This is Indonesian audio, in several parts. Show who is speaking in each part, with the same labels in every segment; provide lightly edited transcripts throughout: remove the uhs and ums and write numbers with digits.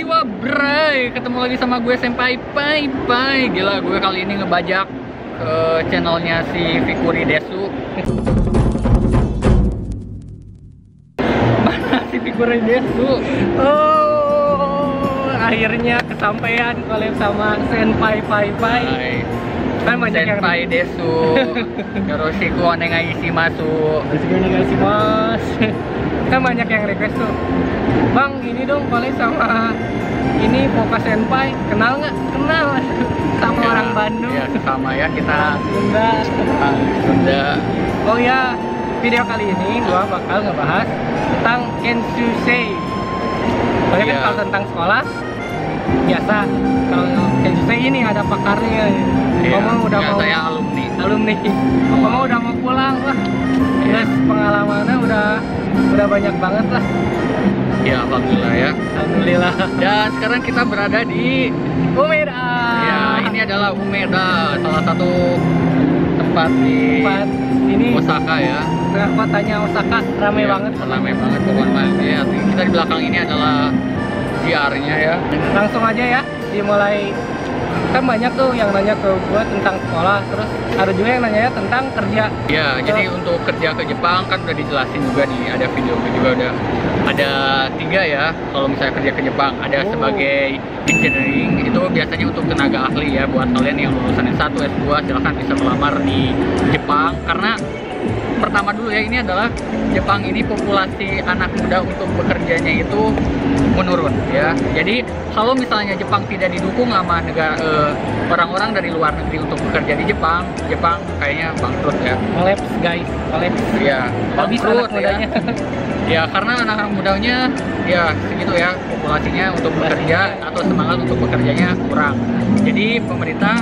Speaker 1: Konnichiwa bray, ketemu lagi sama gue Senpai Pai Pai. Gila, gue kali ini ngebajak ke channelnya si Fikuri Desu. Mana si Fikuri Desu?
Speaker 2: Oh, akhirnya kesampaian collab sama Senpai Pai Pai. Kan banyak yang
Speaker 1: Senpai Desu. Yoroshiku onegai shimasu.
Speaker 2: mas. Kan banyak yang request tuh, Bang, ini dong collab sama ini Poka Senpai. Kenal nggak? Kenal. Sama
Speaker 1: Ya,
Speaker 2: orang Bandung.
Speaker 1: ya sama ya kita
Speaker 2: Sunda.
Speaker 1: Sunda.
Speaker 2: Oh ya, video kali ini gua bakal ngebahas tentang Kenshusei. Soalnya kan
Speaker 1: Iya.
Speaker 2: kalau tentang sekolah biasa, kalau Kenshusei ini ada pakarnya. Ngomong udah
Speaker 1: ya,
Speaker 2: mau
Speaker 1: saya alumni.
Speaker 2: Ngomong udah mau pulang, wah. Terus pengalamannya udah banyak banget lah.
Speaker 1: Ya, alhamdulillah ya.
Speaker 2: Alhamdulillah.
Speaker 1: Dan sekarang kita berada di
Speaker 2: Umeda.
Speaker 1: ya, ini adalah Umeda, salah satu tempat di
Speaker 2: Tempat ini
Speaker 1: Osaka ya.
Speaker 2: tengah kotanya Osaka, ramai
Speaker 1: Ya,
Speaker 2: banget.
Speaker 1: ramai banget pokoknya. Ya, kita di belakang ini adalah GR-nya ya.
Speaker 2: Langsung aja ya, dimulai. Kan banyak tuh yang nanya ke gue tentang sekolah, terus ada juga yang nanya tentang kerja.
Speaker 1: Ya, jadi untuk kerja ke Jepang kan udah dijelasin juga nih, ada video juga udah ada 3 ya. Kalau misalnya kerja ke Jepang, ada
Speaker 2: Oh.
Speaker 1: sebagai engineering, itu biasanya untuk tenaga ahli ya, buat kalian yang lulusan S1, S2 silahkan bisa melamar di Jepang. Karena pertama dulu ya, ini adalah Jepang ini populasi anak muda untuk bekerjanya itu menurun ya. Jadi kalau misalnya Jepang tidak didukung sama negara orang-orang dari luar negeri untuk bekerja di Jepang kayaknya bangkrut ya.
Speaker 2: Collapse guys, collapse.
Speaker 1: Ya,
Speaker 2: Habis
Speaker 1: bangkrut
Speaker 2: anak mudanya.
Speaker 1: ya. Ya, karena anak-anak mudanya ya segitu ya, populasinya untuk bekerja atau semangat untuk bekerjanya kurang. Jadi pemerintah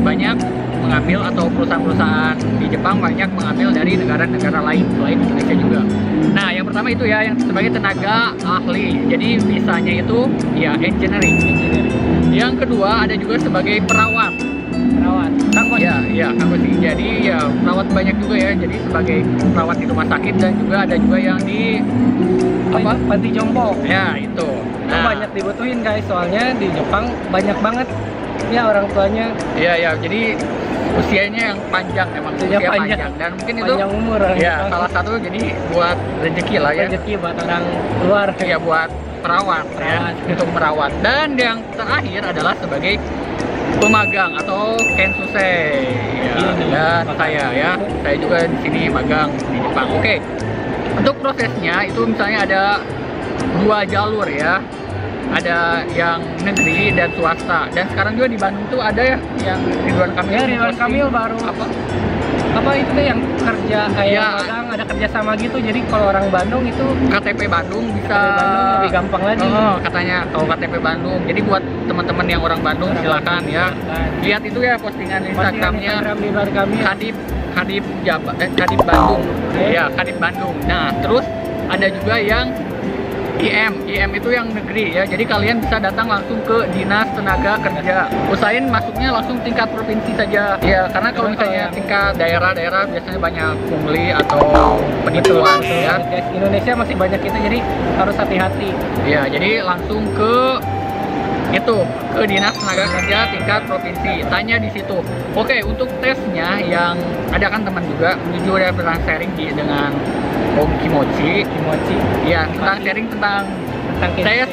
Speaker 1: banyak mengambil, atau perusahaan-perusahaan di Jepang banyak mengambil dari negara-negara lain selain Indonesia juga. Nah, yang pertama itu ya, yang sebagai tenaga ahli. Jadi visanya itu ya engineering. Yang kedua ada juga sebagai perawat.
Speaker 2: Perawat.
Speaker 1: Ya, Kang Gosi. Jadi ya perawat banyak juga ya. Jadi sebagai perawat di rumah sakit, dan juga ada juga yang di
Speaker 2: Apa? Panti jompo.
Speaker 1: ya itu.
Speaker 2: Itu banyak dibutuhin guys, soalnya di Jepang banyak banget ya orang tuanya.
Speaker 1: Ya, jadi usianya yang panjang, emang
Speaker 2: Usianya
Speaker 1: usia
Speaker 2: panjang.
Speaker 1: panjang, dan mungkin itu
Speaker 2: Panjang umur orang
Speaker 1: ya
Speaker 2: Jepang.
Speaker 1: salah satu jadi buat rezeki lah ya.
Speaker 2: Rezeki buat orang luar.
Speaker 1: Ya, buat perawat ya, untuk merawat. Dan yang terakhir adalah sebagai pemagang atau Kenshusei ya.
Speaker 2: Ini,
Speaker 1: Dan
Speaker 2: makanya.
Speaker 1: saya juga di sini magang di Jepang. Oke, untuk prosesnya itu misalnya ada 2 jalur ya, ada yang negeri dan swasta. Dan sekarang juga di Bandung tuh ada ya yang Ridwan Kamil.
Speaker 2: Ya, Ridwan
Speaker 1: posting
Speaker 2: Kamil baru apa itu tuh yang kerja kayak
Speaker 1: Ya.
Speaker 2: magang, ada kerja sama gitu. Jadi kalau orang Bandung itu
Speaker 1: KTP Bandung bisa
Speaker 2: Bandung lebih gampang lagi.
Speaker 1: Oh, katanya kalau KTP Bandung. Jadi buat teman-teman yang orang Bandung silakan ya. Lihat itu ya postingan Instagramnya
Speaker 2: Instagram Ridwan Kamil.
Speaker 1: Kadip Kadip Bandung.
Speaker 2: Oke.
Speaker 1: Ya, Kadip Bandung. Nah, terus ada juga yang IM itu yang negeri ya. Jadi kalian bisa datang langsung ke Dinas Tenaga Kerja. Usahain masuknya langsung tingkat provinsi saja. Ya, karena kalau misalnya tingkat daerah-daerah biasanya banyak pungli atau penipuan ya.
Speaker 2: Guys, Indonesia masih banyak itu, jadi harus hati-hati.
Speaker 1: Ya, jadi langsung ke Dinas Tenaga Kerja tingkat provinsi, tanya di situ. Oke, untuk tesnya yang ada kan teman juga, jujur ya, pernah sharing dengan Om Kimochi. Ya, tentang sharing tentang tes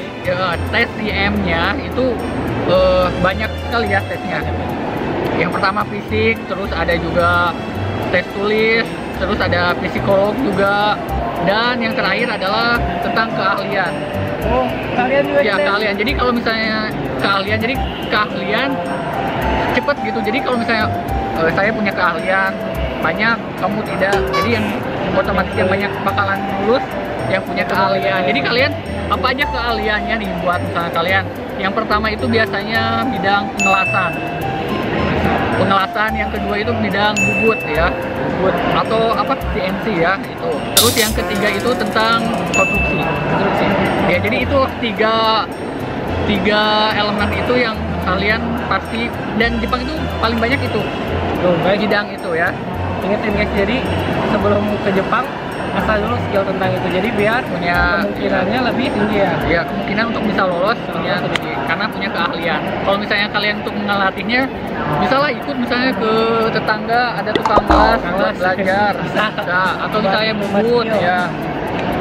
Speaker 1: tes IM-nya itu banyak sekali ya tesnya. Yang pertama fisik, terus ada juga tes tulis, terus ada psikolog juga, dan yang terakhir adalah tentang keahlian.
Speaker 2: Oh, kalian juga
Speaker 1: Ya,
Speaker 2: tes?
Speaker 1: keahlian. Jadi kalau misalnya keahlian cepet gitu. Jadi kalau misalnya saya punya keahlian banyak, kamu tidak, jadi yang otomatis yang banyak bakalan lulus yang punya keahlian. Jadi kalian apa aja keahliannya nih buat misalnya kalian. Yang pertama itu biasanya bidang pengelasan, yang kedua itu bidang bubut ya, atau apa CNC ya itu. Terus yang ketiga itu tentang konstruksi. Ya, jadi itu tiga elemen itu yang kalian pasti, dan Jepang itu paling banyak itu bidang itu ya.
Speaker 2: Ingetin guys, jadi sebelum ke Jepang asal dulu skill tentang itu, jadi biar
Speaker 1: Punya
Speaker 2: kemungkinannya lebih tinggi ya.
Speaker 1: ya kemungkinan untuk bisa lolos ya, karena punya keahlian. Kalau misalnya kalian untuk ngelatihnya, misalnya ikut misalnya ke tetangga ada tukang las buat belajar, bisa. Atau misalnya bubut ya,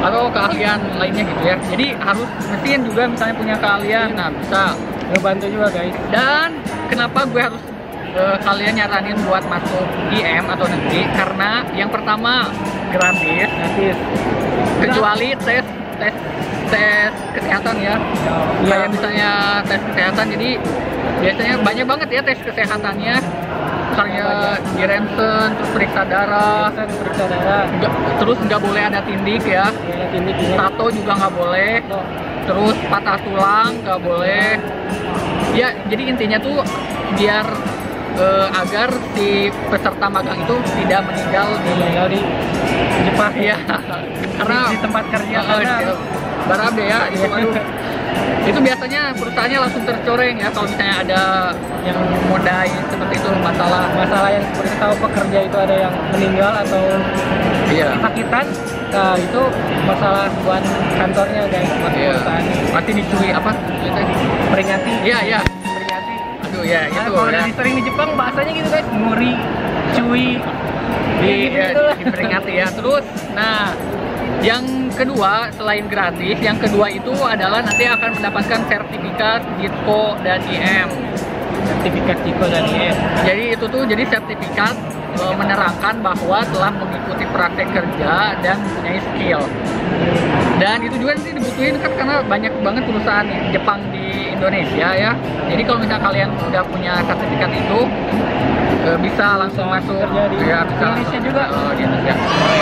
Speaker 1: atau keahlian lainnya gitu ya. Jadi harus mesin juga misalnya punya keahlian, nah bisa
Speaker 2: ngebantu juga guys.
Speaker 1: Dan kenapa gue harus kalian nyaranin buat masuk IM atau negeri? Karena yang pertama gratis, kecuali tes kesehatan ya. Kayak misalnya tes kesehatan, jadi biasanya banyak banget ya tes kesehatannya. Misalnya di ronsen, terus periksa darah, terus nggak boleh ada tindik ya. Tato juga nggak boleh. Terus patah tulang nggak boleh. Ya, jadi intinya tuh biar agar si peserta magang itu tidak meninggal di
Speaker 2: Jepang
Speaker 1: ya, karena
Speaker 2: di tempat kerja karena
Speaker 1: barabe ya itu biasanya perusahaannya langsung tercoreng ya kalau misalnya ada yang modai seperti itu. Masalah
Speaker 2: yang seperti tahu pekerja itu ada yang meninggal atau kesakitan, nah itu masalah buat kantornya guys, buat perusahaannya.
Speaker 1: Pasti dicuri apa?
Speaker 2: Peringati.
Speaker 1: Iya.
Speaker 2: Aduh
Speaker 1: ya, gitu
Speaker 2: kalau
Speaker 1: ya.
Speaker 2: sering di Jepang bahasanya gitu guys, nguri, cuy,
Speaker 1: diperingati ya. Terus, nah, yang kedua selain gratis, yang kedua itu adalah nanti akan mendapatkan sertifikat JITCO dan IM.
Speaker 2: Sertifikat JITCO dan IM.
Speaker 1: Jadi itu tuh jadi sertifikat menerangkan bahwa telah mengikuti praktek kerja dan mempunyai skill. Dan itu juga nanti dibutuhin kan karena banyak banget perusahaan Jepang di Indonesia ya. Jadi kalau misalnya kalian udah punya sertifikat itu bisa langsung masuk
Speaker 2: di Indonesia juga.
Speaker 1: Di Indonesia.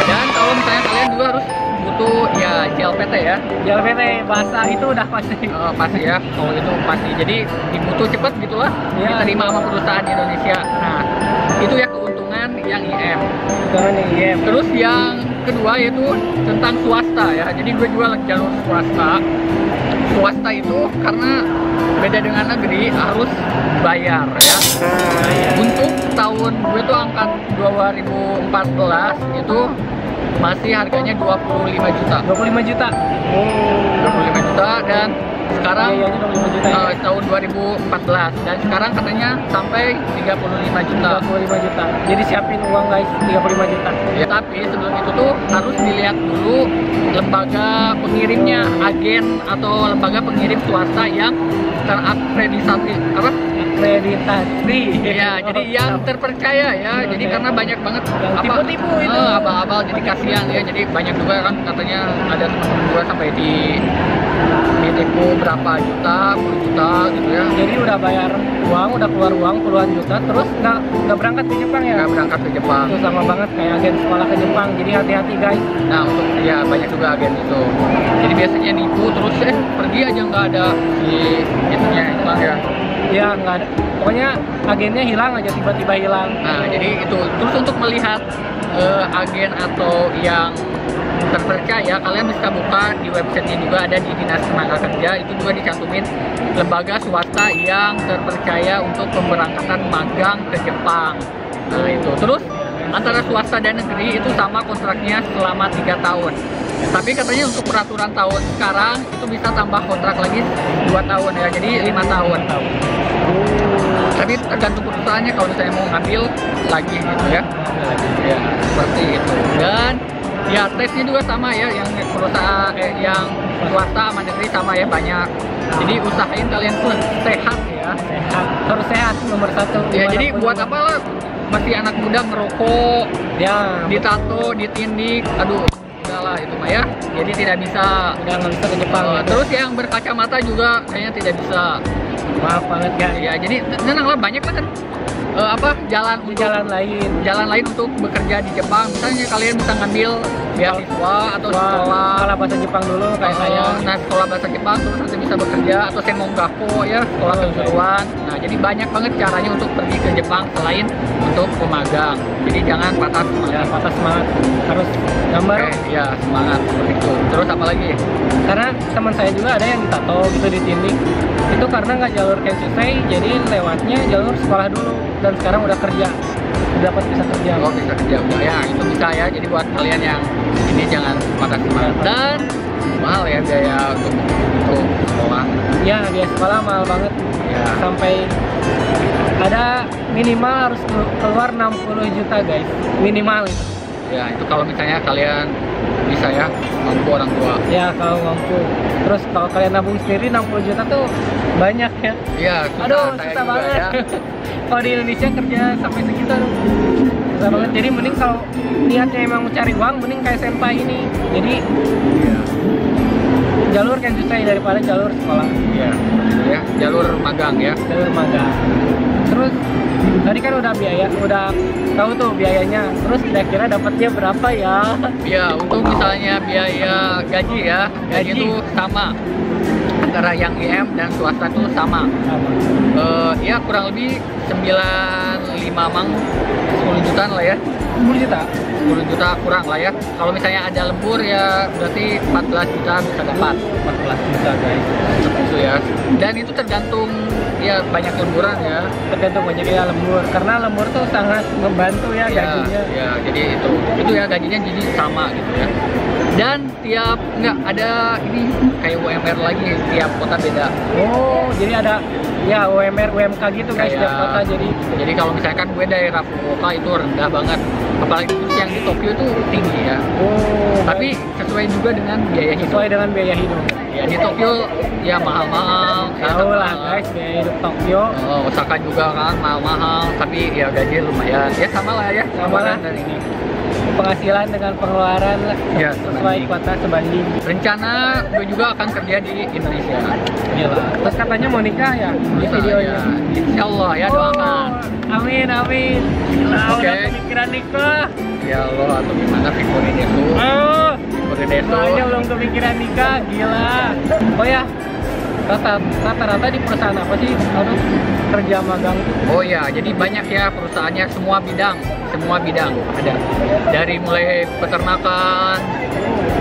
Speaker 1: Dan kalau misalnya kalian juga harus butuh ya JLPT ya.
Speaker 2: JLPT bahasa itu udah pasti.
Speaker 1: Pasti ya. Kalau itu pasti. Jadi dibutuh cepet gitulah. Diterima sama perusahaan di Indonesia. Nah, itu ya keuntungan yang IM. Terus yang kedua yaitu tentang swasta ya. Jadi gue juga jalur swasta. Swasta itu karena beda dengan negeri harus bayar ya. Untuk tahun gue tuh angkat 2014 itu masih harganya 25 juta.
Speaker 2: 25 juta.
Speaker 1: 25 juta dan sekarang tahun 2014 dan sekarang katanya sampai 35 juta.
Speaker 2: 35 juta. Jadi siapin uang guys, 35 juta.
Speaker 1: Ya, tapi sebelum itu tuh harus dilihat dulu lembaga pengirimnya, agen atau lembaga pengirim swasta yang terakreditasi apa?
Speaker 2: Akreditasi.
Speaker 1: Ya, jadi yang terpercaya ya. Jadi karena banyak banget
Speaker 2: tipu-tipu itu.
Speaker 1: Abal-abal jadi kasihan ya. Jadi banyak juga kan katanya ada teman-teman gua sampai ditipu berapa juta, 10 juta gitu ya.
Speaker 2: Jadi udah bayar uang, udah keluar uang puluhan juta, terus nggak berangkat ke Jepang ya?
Speaker 1: Nggak berangkat ke Jepang.
Speaker 2: Itu sama banget kayak agen sekolah ke Jepang. Jadi hati-hati guys.
Speaker 1: Nah untuk ya banyak juga agen itu. Jadi biasanya nipu terus pergi aja nggak ada si itunya hilang ya.
Speaker 2: Ya nggak ada. Pokoknya agennya hilang aja, tiba-tiba hilang.
Speaker 1: Nah jadi itu. Terus untuk melihat agen atau yang terpercaya, kalian bisa buka di websitenya juga, ada di Dinas Tenaga Kerja. Itu juga dicantumin lembaga swasta yang terpercaya untuk pemberangkatan magang ke Jepang. Nah itu. Terus antara swasta dan negeri itu sama kontraknya selama 3 tahun. Tapi katanya untuk peraturan tahun sekarang itu bisa tambah kontrak lagi 2 tahun ya, jadi 5 tahun. Tapi tergantung perusahaannya kalau misalnya mau ngambil lagi gitu ya. Ya seperti itu. Dan ya tesnya juga sama ya, yang perusahaan yang swasta sama negeri sama ya, banyak. Jadi usahain kalian tuh sehat ya.
Speaker 2: Sehat. Harus sehat nomor 1.
Speaker 1: Ya jadi buat apa lah masih anak muda ngerokok,
Speaker 2: ya
Speaker 1: ditato, ditindik, aduh udahlah itu mah ya. Jadi tidak bisa,
Speaker 2: nggak bisa ke Jepang.
Speaker 1: Terus yang berkacamata juga kayaknya tidak bisa.
Speaker 2: Maaf banget guys.
Speaker 1: Ya jadi tenang lah, banyak kan jalan lain untuk bekerja di Jepang. Misalnya kalian bisa ngambil beasiswa atau sekolah
Speaker 2: bahasa Jepang dulu kayak saya.
Speaker 1: Nah sekolah bahasa Jepang terus nanti bisa bekerja, atau senmonggako ya, sekolah kejuruan. Nah jadi banyak banget caranya untuk pergi ke Jepang selain untuk pemagang. Jadi jangan patah semangat.
Speaker 2: Ya, patah semangat, harus gambar.
Speaker 1: Ya semangat seperti itu. Terus apa lagi?
Speaker 2: Karena teman saya juga ada yang ditato gitu, ditindik. Itu karena nggak jalur Kensei, jadi lewatnya jalur sekolah dulu, dan sekarang udah kerja, dapat bisa kerja.
Speaker 1: Oh bisa kerja, ya itu bisa ya. Jadi buat kalian yang ini jangan patah semangat. Dan mahal ya biaya untuk sekolah.
Speaker 2: Ya biaya sekolah mahal banget.
Speaker 1: Ya.
Speaker 2: Sampai ada minimal harus keluar 60 juta guys, minimal itu.
Speaker 1: Ya itu kalau misalnya kalian bisa ya, mampu orang tua.
Speaker 2: Ya kalau mampu. Terus kalau kalian nabung sendiri 60 juta tuh banyak ya.
Speaker 1: Iya,
Speaker 2: Aduh,
Speaker 1: saya
Speaker 2: susah
Speaker 1: juga
Speaker 2: banget.
Speaker 1: ya.
Speaker 2: Kalau di Indonesia kerja sampai segitu aduh, susah banget. Jadi mending kalau niatnya emang mau cari uang, mending kayak senpai ini. Jadi
Speaker 1: Iya.
Speaker 2: jalur kan susah daripada jalur sekolah.
Speaker 1: Iya. Ya, jalur magang ya.
Speaker 2: Jalur magang. Terus tadi kan udah biaya, udah tahu tuh biayanya. Terus kira-kira dapatnya berapa ya?
Speaker 1: Ya, untuk misalnya biaya gaji ya, gaji
Speaker 2: Gaji.
Speaker 1: itu sama antara yang IM dan swasta itu sama.
Speaker 2: Sama.
Speaker 1: Ya kurang lebih 95 mang 10 jutaan lah ya.
Speaker 2: 10 juta.
Speaker 1: 10 juta kurang lah ya. Kalau misalnya ada lembur ya berarti 14 juta bisa dapat.
Speaker 2: 14 juta guys.
Speaker 1: Itu ya. Dan itu tergantung ya banyak lemburan ya.
Speaker 2: Tergantung banyaknya lembur. Karena lembur tuh sangat membantu ya gajinya.
Speaker 1: Ya, jadi itu ya gajinya jadi sama gitu ya. Dan tiap nggak ada ini kayak UMR lagi, tiap kota beda.
Speaker 2: Oh, jadi ada ya UMR, UMK gitu guys
Speaker 1: Kayak-
Speaker 2: tiap kota jadi
Speaker 1: kalau misalkan gue daerah Fukuoka itu rendah banget, apalagi terus yang di Tokyo itu tinggi ya.
Speaker 2: oh,
Speaker 1: Tapi sesuai juga dengan biaya hidup.
Speaker 2: sesuai dengan biaya hidup.
Speaker 1: Ya di Tokyo ya mahal-mahal.
Speaker 2: Tahu lah guys, biaya hidup Tokyo.
Speaker 1: Osaka juga kan mahal-mahal, tapi ya gaji lumayan. Ya sama lah ya.
Speaker 2: Sama lah.
Speaker 1: Dan ini.
Speaker 2: Penghasilan dengan pengeluaran lah,
Speaker 1: Ya,
Speaker 2: sesuai
Speaker 1: sebanding.
Speaker 2: kuota sebanding.
Speaker 1: Rencana gue juga akan kerja di Indonesia.
Speaker 2: Gila. Terus katanya mau nikah ya di
Speaker 1: Bisa,
Speaker 2: videonya.
Speaker 1: ya. Insya Allah ya doakan.
Speaker 2: Oh, amin amin. Gila,
Speaker 1: Oke.
Speaker 2: udah kepikiran nikah.
Speaker 1: Ya Allah atau gimana Victoria Desu.
Speaker 2: Oh,
Speaker 1: Victoria Desu.
Speaker 2: soalnya belum kepikiran nikah, gila. Oh ya, rata-rata di perusahaan apa sih harus kerja magang?
Speaker 1: Oh ya, jadi banyak ya perusahaannya, semua bidang ada. Dari mulai peternakan,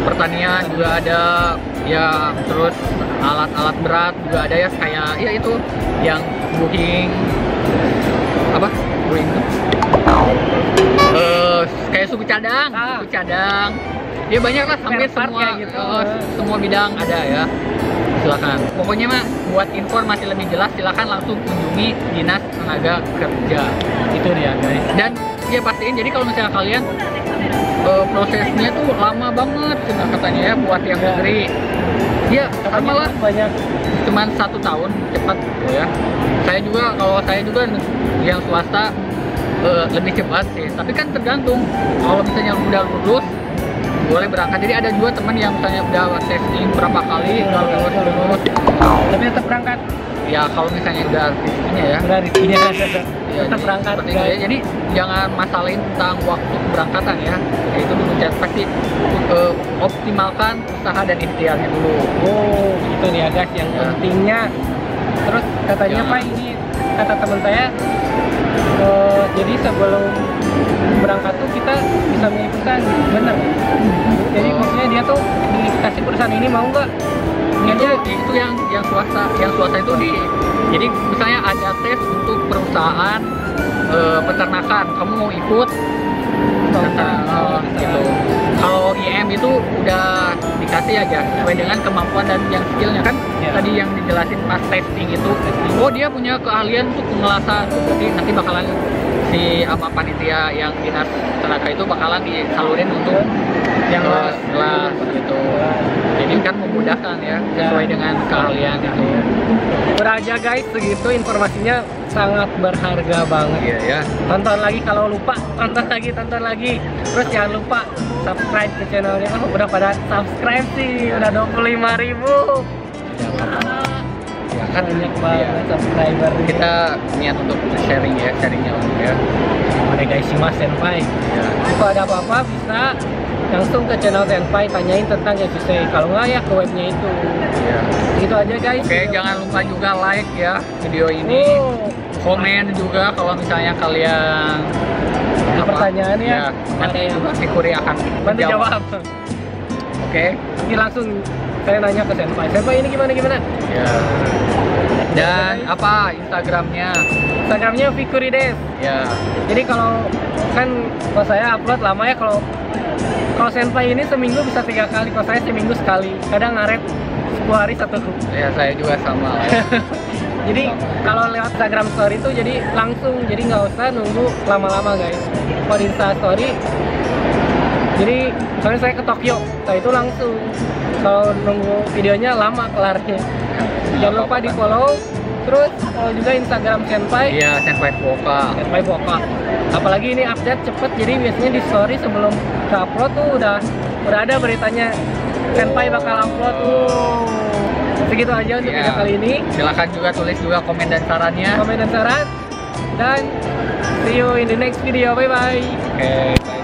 Speaker 1: pertanian juga ada, ya terus alat-alat berat juga ada ya, kayak ya itu yang buhing apa? Buhing itu? Kayak suku cadang, suku cadang. Ya banyak lah, hampir
Speaker 2: Spare part
Speaker 1: semua
Speaker 2: kayak gitu.
Speaker 1: semua bidang ada ya. Silakan. Pokoknya mah buat informasi lebih jelas silakan langsung kunjungi Dinas Tenaga Kerja.
Speaker 2: Itu dia guys.
Speaker 1: Dan ya pastiin, jadi kalau misalnya kalian prosesnya tuh lama banget cina katanya ya buat yang negeri. Ya sama lah,
Speaker 2: Banyak.
Speaker 1: cuman 1 tahun cepat gitu ya. Kalau saya juga yang swasta lebih cepat sih, tapi kan tergantung. Kalau misalnya udah lulus boleh berangkat. Jadi ada juga teman yang misalnya udah testing berapa kali udah lulus.
Speaker 2: Tapi tetap berangkat.
Speaker 1: Ya kalau misalnya udah rezekinya ya.
Speaker 2: Udah rezekinya
Speaker 1: Ya,
Speaker 2: tetap
Speaker 1: jadi
Speaker 2: berangkat
Speaker 1: seperti itu ya.
Speaker 2: guys.
Speaker 1: Jadi jangan masalahin tentang waktu keberangkatan ya. Itu dulu pasti optimalkan usaha dan ikhtiarnya dulu.
Speaker 2: Oh, itu nih ya guys yang
Speaker 1: Ya.
Speaker 2: pentingnya. Terus katanya
Speaker 1: Ya.
Speaker 2: Pak ini kata teman saya, jadi sebelum berangkat tuh kita bisa milih perusahaan, bener? Jadi
Speaker 1: Oh.
Speaker 2: maksudnya dia tuh dikasih perusahaan ini mau nggak?
Speaker 1: Itu yang swasta itu jadi misalnya ada tes untuk perusahaan peternakan, kamu mau ikut gitu. Kalau IM itu udah dikasih aja sesuai dengan kemampuan dan yang skillnya kan.
Speaker 2: Ya.
Speaker 1: Tadi yang dijelasin pas testing itu, oh dia punya keahlian untuk pengelasan, berarti nanti bakalan si sama panitia yang dinas tenaga itu bakalan disalurin untuk
Speaker 2: Yang
Speaker 1: gelas gitu. Jadi kan memudahkan ya sesuai dengan keahlian itu.
Speaker 2: Udah aja guys, segitu informasinya sangat berharga banget.
Speaker 1: Iya ya.
Speaker 2: Tonton lagi, kalau lupa tonton lagi. Terus jangan lupa subscribe ke channelnya. Oh, udah pada subscribe sih, udah 25.000.
Speaker 1: Ya kan
Speaker 2: Banyak banget subscriber.
Speaker 1: kita niat untuk sharingnya langsung ya.
Speaker 2: Ada guys, si Mas Senpai.
Speaker 1: Ya.
Speaker 2: Kalau ada apa-apa bisa langsung ke channel Senpai, tanyain tentang Yasusei. Kalau nggak ya ke webnya itu.
Speaker 1: Ya.
Speaker 2: Gitu aja guys.
Speaker 1: Oke, jangan lupa juga like ya video ini.
Speaker 2: Oh,
Speaker 1: Komen juga kalau misalnya kalian
Speaker 2: ada pertanyaan ya.
Speaker 1: Nanti juga si Kuri akan
Speaker 2: Bantu
Speaker 1: menjawab.
Speaker 2: jawab.
Speaker 1: Oke.
Speaker 2: Nanti langsung saya nanya ke Senpai. Senpai ini gimana?
Speaker 1: Ya. Dan apa Instagramnya?
Speaker 2: Instagramnya Fikurides.
Speaker 1: Ya.
Speaker 2: Jadi kalau saya upload lama ya, kalau Senpai ini seminggu bisa 3 kali, kalau saya seminggu sekali. Kadang ngaret 10 hari satu.
Speaker 1: Ya saya juga sama lah ya.
Speaker 2: Jadi kalau lewat Instagram Story itu jadi langsung, jadi nggak usah nunggu lama-lama guys. Kalau di Insta Story, jadi misalnya saya ke Tokyo, nah itu langsung. Kalau nunggu videonya lama kelarnya. Jangan lupa di follow. Terus follow juga Instagram Senpai.
Speaker 1: Iya, Senpai Voka.
Speaker 2: Senpai Voka. Apalagi ini update cepet, jadi biasanya di story sebelum ke upload tuh udah ada beritanya Senpai bakal upload tuh. Segitu aja untuk video kali ini.
Speaker 1: Silakan juga tulis juga komen dan sarannya.
Speaker 2: Komen dan saran. Dan see you in the next video. Bye bye.
Speaker 1: Oke.